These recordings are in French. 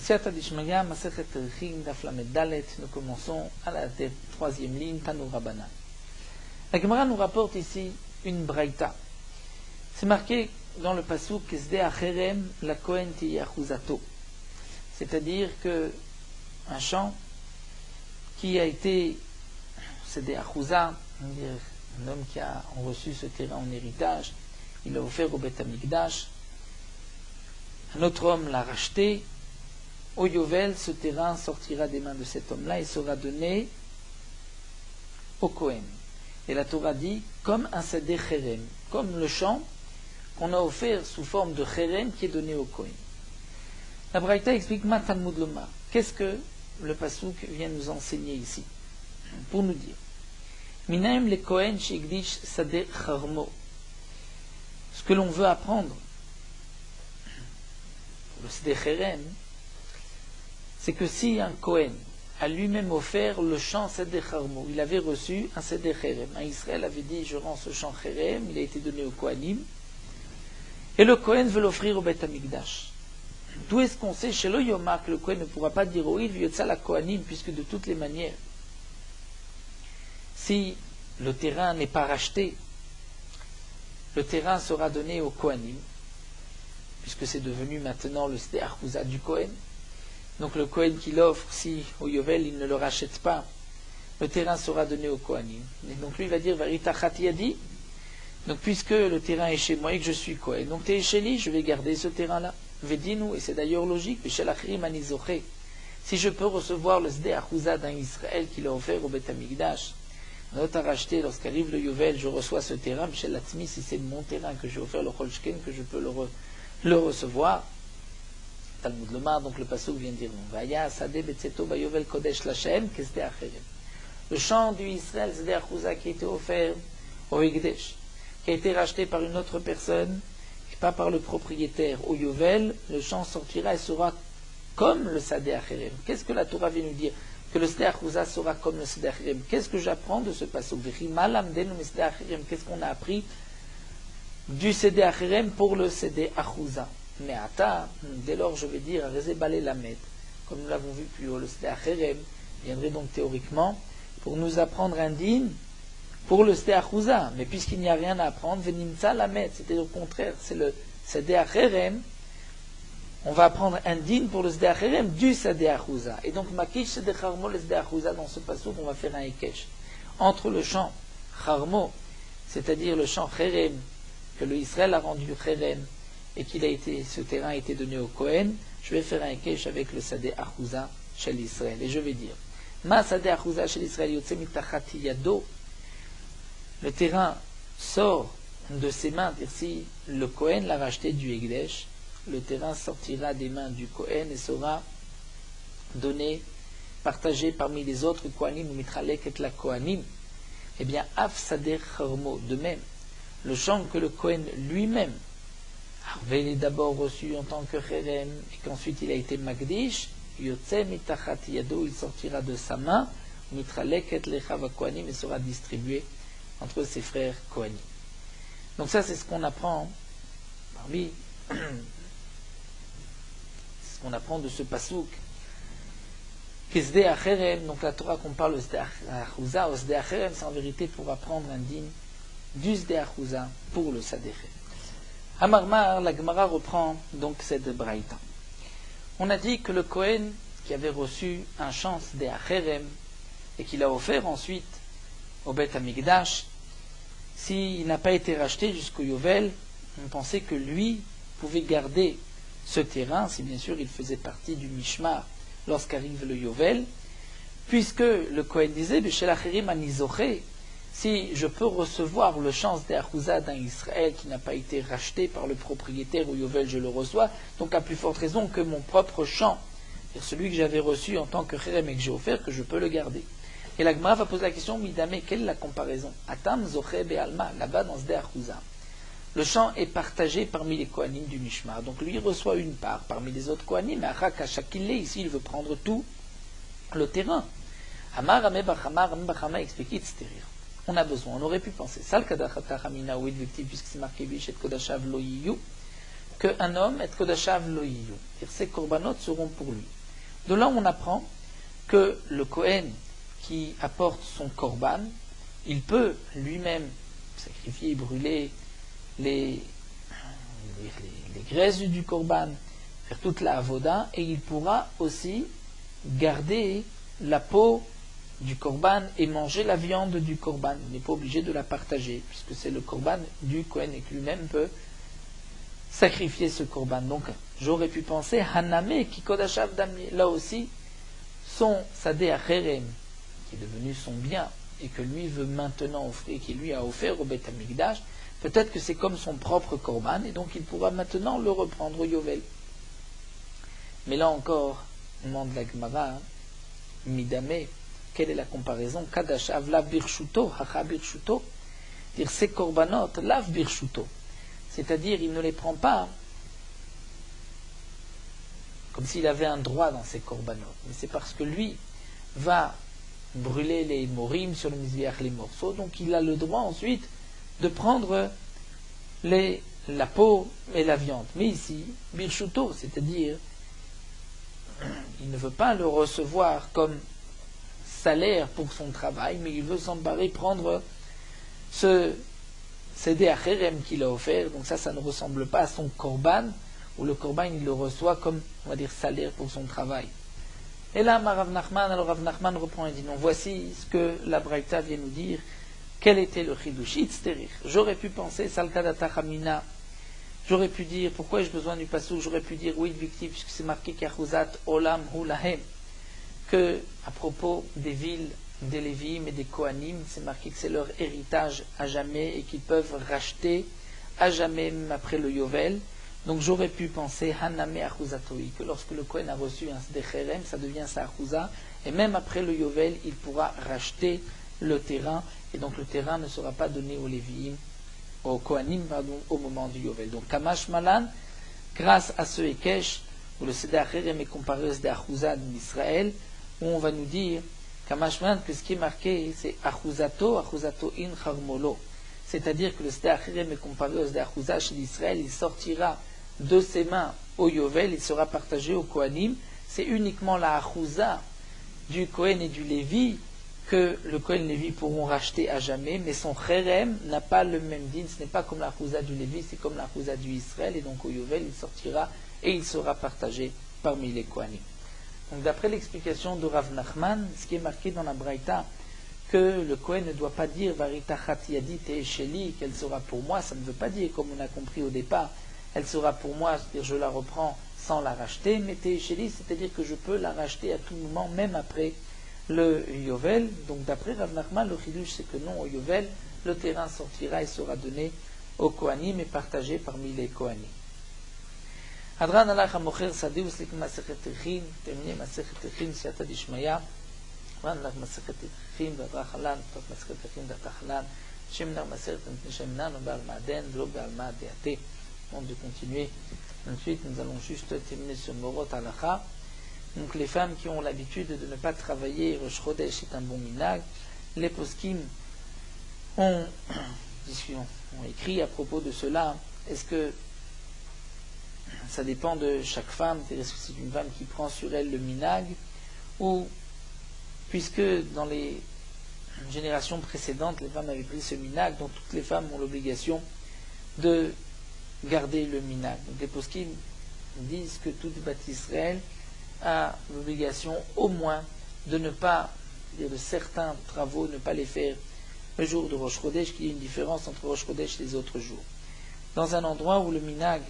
Siata Dishmaya, Masechet Terechim, Daf Lamed Dalet, nous commençons à la troisième ligne, Tanu Rabbanan. La Gemara nous rapporte ici une braïta. C'est marqué dans le pasuk Kesde Acherem, la Kohen Tiyachuzato. C'est-à-dire que un champ qui a été cédé à Chouza, un homme qui a reçu ce terrain en héritage, il l'a offert au Beth Amikdash. Un autre homme l'a racheté. Au Yovel, ce terrain sortira des mains de cet homme-là et sera donné au Kohen. Et la Torah dit, comme un Sadeh Cherem, comme le champ qu'on a offert sous forme de Cherem qui est donné au Kohen. La Braïta explique Ma Talmud Lomar. Qu'est-ce que le Pasuk vient nous enseigner ici? Pour nous dire, Minaim le Kohen Shigdish Sadeh Charmo. Ce que l'on veut apprendre, le Sadeh Cherem, c'est que si un Kohen a lui-même offert le champ Sedeh Charmo, il avait reçu un Sedeh Cherem. Un Israël avait dit, je rends ce champ Cherem, il a été donné au Kohanim, et le Kohen veut l'offrir au Beth Amikdash. D'où est-ce qu'on sait chez le Yomar que le Kohen ne pourra pas dire oui, Vyotza la Kohanim, puisque de toutes les manières, si le terrain n'est pas racheté, le terrain sera donné au Kohanim, puisque c'est devenu maintenant le Sedeh Achouza du Kohen. Donc le Kohen qui l'offre, si au Yovel il ne le rachète pas, le terrain sera donné au Kohanim. Et donc lui il va dire Varitachat Yadi. Donc puisque le terrain est chez moi et que je suis Kohen, donc t'es chez lui, je vais garder ce terrain-là. Vedinu, et c'est d'ailleurs logique, si je peux recevoir le Sedeh Achouza d'un Israël qui l'a offert au Beth Amikdash, un autre a racheté, lorsqu'arrive le Yovel, je reçois ce terrain, Michel Latzmi, si c'est mon terrain que j'ai offert le Cholshken, que je peux le recevoir. Talmud Lomar, donc le pasuk vient dire Vaya Sadeh Betzeto Bayovel Kodesh Lachem Kesde Acherem. Le champ du Israël Sedeh Achouza qui a été offert au Hekdesh, qui a été racheté par une autre personne et pas par le propriétaire au Yovel, le champ sortira et sera comme le Sedeh Acherem. Qu'est-ce que la Torah vient nous dire? Que le Sedeh Achouza sera comme le Sedeh Acherem. Qu'est-ce que j'apprends de ce pasuk? Qu'est-ce qu'on a appris du Sedeh Acherem pour le Sedeh Achouza? Mais Ata, dès lors je vais dire Rezebale Lamed, comme nous l'avons vu plus haut, le Sedeh Acherem viendrait donc théoriquement pour nous apprendre un din pour le Sedeh Achouza. Mais puisqu'il n'y a rien à apprendre, Venimtza Lamed, c'était au contraire, c'est le Sedeh Acherem, on va apprendre un din pour le Sedeh Acherem du Sedeh Achouza. Et donc Makish Sedeh Charmo, le Sedeh Achouza, dans ce passouk, on va faire un Ekesh. Entre le champ Charmo, c'est-à-dire le champ Cherem, que le Israël a rendu Cherem, et ce terrain a été donné au Kohen, je vais faire un kesh avec le Sedeh Achouza chez l'Israël. Et je vais dire, Ma Sedeh Achouza chez l'Israël, Yotze mitachat yado, le terrain sort de ses mains, si le Kohen l'a racheté du Hekdesh, le terrain sortira des mains du Kohen et sera donné, partagé parmi les autres Kohanim, ou mitralek et la Kohanim. Eh bien, Af Sedeh Charmo, de même, le champ que le Kohen lui-même il est d'abord reçu en tant que Cherem et qu'ensuite il a été Magdish, Yotze mitachat yado, il sortira de sa main, mitraleket lechav kohanim, et sera distribué entre ses frères kohanim. Donc ça c'est ce qu'on apprend parmi ce qu'on apprend de ce pasuk. Kesde Acherem, donc la Torah qu'on parle au Sedeh Achouza, au Sedeh Acherem, c'est en vérité pour apprendre un din du Sedeh Achouza pour le Sedeh Cherem. Amarmar, la Gemara reprend donc cette braïta. On a dit que le Kohen qui avait reçu un champ Sedeh Acherem et qu'il a offert ensuite au Beth Amikdash, s'il n'a pas été racheté jusqu'au Yovel, on pensait que lui pouvait garder ce terrain, si bien sûr il faisait partie du Mishmar lorsqu'arrive le Yovel, puisque le Kohen disait B'shel Acherim anizoché, si je peux recevoir le champ Sedeh Achouza d'un Israël qui n'a pas été racheté par le propriétaire au Yovel, je le reçois, donc à plus forte raison que mon propre champ, celui que j'avais reçu en tant que Cherem et que j'ai offert, que je peux le garder. Et la Gemara va poser la question, Midame, quelle est la comparaison? Atam Zoché Be'alma, là-bas dans Sedeh Achouza. Le champ est partagé parmi les Kohanim du Mishmar, donc lui reçoit une part parmi les autres Kohanim, mais Achak Shakile, ici il veut prendre tout le terrain. Amar Ame Bachama, Ame Bachama explique Tzterir. On a besoin, on aurait pu penser. Sal kadachatach amina ou puisque c'est marqué bish et kodashav lo yiyu. qu'un homme, et kodashav lo yiyu, ces korbanot seront pour lui. De là, on apprend que le Kohen qui apporte son korban, il peut lui-même sacrifier et brûler les graisses du korban, faire toute la avoda, et il pourra aussi garder la peau du korban et manger la viande du korban. Il n'est pas obligé de la partager, puisque c'est le korban du Kohen et que lui-même peut sacrifier ce korban. Donc, j'aurais pu penser, Haname ki kodashav damye, là aussi, son sadeh acherem, qui est devenu son bien, et que lui veut maintenant offrir, qui lui a offert au Beth Amikdash, peut-être que c'est comme son propre korban, et donc il pourra maintenant le reprendre au Yovel. Mais là encore, on demande la Gemara, Midame, quelle est la comparaison? Kadashav lav birshuto, hacha birshuto, dire ces korbanot, lav birshuto. C'est-à-dire, il ne les prend pas comme s'il avait un droit dans ces korbanot. Mais c'est parce que lui va brûler les morim sur le mizbeach, les morceaux, donc il a le droit ensuite de prendre la peau et la viande. Mais ici, birshuto, c'est-à-dire, il ne veut pas le recevoir comme salaire pour son travail, mais il veut s'emparer, prendre ce cédé à Kherem qu'il a offert. Donc ça ne ressemble pas à son korban, où le korban il le reçoit comme, on va dire, salaire pour son travail. Et là, Rav Nachman, alors Rav Nachman reprend et dit non, voici ce que la Braïta vient nous dire. Quel était le chidush? Itzterich. J'aurais pu penser, Salkadata Chamina, j'aurais pu dire, pourquoi ai-je besoin du passou? J'aurais pu dire, oui, victime, puisque c'est marqué Kachuzat Olam Hu Lahem, que à propos des villes des Lévim et des Kohanim, c'est marqué que c'est leur héritage à jamais et qu'ils peuvent racheter à jamais, même après le Yovel. Donc j'aurais pu penser Haname Achuzatoi, que lorsque le Kohen a reçu un Sdecherem, ça devient sa Achuza, et même après le Yovel, il pourra racheter le terrain, et donc le terrain ne sera pas donné aux Lévim, aux Kohanim, pardon, au moment du Yovel. Donc Kamash Malan, grâce à ce Ekesh, où le Sdecherem est comparé au Sdechachuza d'Israël, où on va nous dire Kamash Malan, que ce qui est marqué, c'est Achuzato in Charmolo. C'est-à-dire que le Sdecherem est comparé au Sdechachuza chez l'Israël, il sortira de ses mains au Yovel, il sera partagé au Kohanim. C'est uniquement la Achuza du Kohen et du Lévi que le Kohen et le Lévi pourront racheter à jamais, mais son Cherem n'a pas le même din, ce n'est pas comme la Achuza du Lévi, c'est comme la Achuza du Israël, et donc au Yovel il sortira et il sera partagé parmi les Kohanim. Donc d'après l'explication de Rav Nachman, ce qui est marqué dans la Braïta, que le Kohen ne doit pas dire Varita Chatiyadi Te'esheli, qu'elle sera pour moi, ça ne veut pas dire, comme on a compris au départ, elle sera pour moi, c'est-à-dire je la reprends sans la racheter, mais Te'esheli, c'est-à-dire que je peux la racheter à tout moment, même après le Yovel. Donc d'après Rav Nachman, le Chidush c'est que non, au Yovel, le terrain sortira et sera donné aux Kohanim et partagé parmi les Kohanim. Hadran alach hamocher sadi uslik masechet techin, terminé masechet techin siata dishmaya, hadran alach masechet techin v'adrachalan, tot masechet techin v'adrachalan, shemnar masechet shemnan b'al ma'aden, v'lo b'al ma'adeate. On de continuer. Ensuite, nous allons juste terminer ce morot halacha. Donc les femmes qui ont l'habitude de ne pas travailler, Rosh Chodesh est un bon minag. Les poskim ont écrit à propos de cela. Est-ce que ça dépend de chaque femme? Est-ce que c'est une femme qui prend sur elle le minag? Ou, puisque dans les générations précédentes, les femmes avaient pris ce minag, donc toutes les femmes ont l'obligation de garder le minag. Donc les poskim disent que toute Beth Israël a l'obligation au moins de ne pas, c'est-à-dire de certains travaux, ne pas les faire le jour de Rosh Chodesh, qu'il y ait une différence entre Rosh Chodesh et les autres jours. Dans un endroit où le minag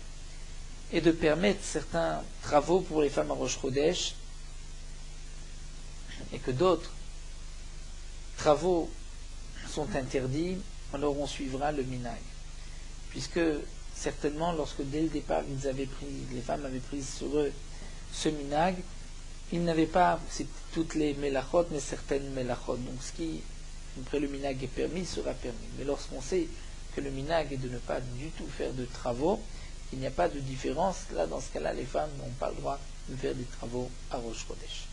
est de permettre certains travaux pour les femmes à Rosh Chodesh et que d'autres travaux sont interdits, alors on suivra le minag. Puisque certainement, lorsque dès le départ les femmes avaient pris sur eux ce minag, ils n'avaient pas toutes les melachot, mais certaines melachot. Donc ce qui, après le minag est permis, sera permis. Mais lorsqu'on sait que le minag est de ne pas du tout faire de travaux, il n'y a pas de différence. Là, dans ce cas-là, les femmes n'ont pas le droit de faire des travaux à Rosh Chodesh.